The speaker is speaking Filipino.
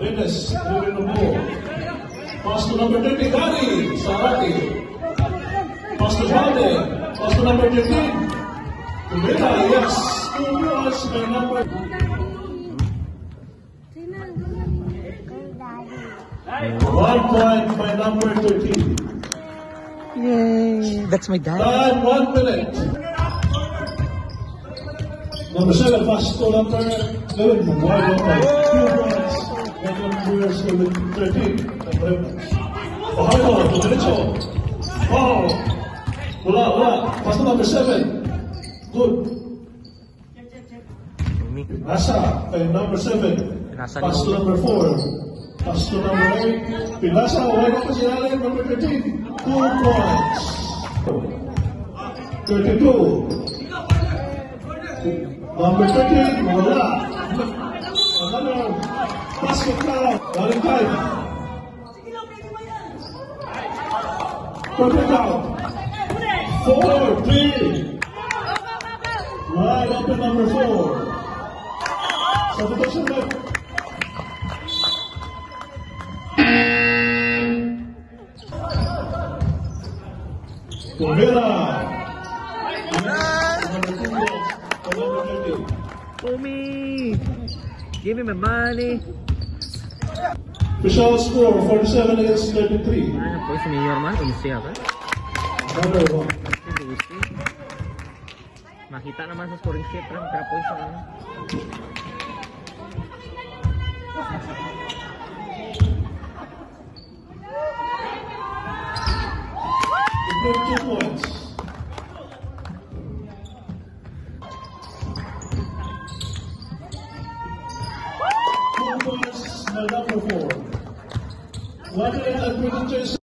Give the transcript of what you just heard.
Venus, moving the ball. Pass to number 30, Gary Sarati. Pass to Valde. Pass to number 15. Kumita, yes. 2 points by number. 1 point by number 13. Yay! That's my dad. Time 1 minute. Number 7, pass to number 11. Wide open. 2 points. Number 13. Ohio, to derecho. Wow. Wala. Pass to number 7. Good. Nasa, kay number 7. Pass to number 4. Pass to number 8. Pinasa, wide open si Allen, number 13. 2 points. 32. Number 13, wala. Another basket now. Valentine. Perfect out. 4-3. Wide open number 4. Substitution left. Kumera. Number 2 goals. Number 30. Umi! Give me my money! Official score 47 against 33. Ano po, si Mayor man? Umusya ka? Another one. Makita naman sa scoring sheet lang, pero points na lang. It 2 points. Number 4. 1 minute and 22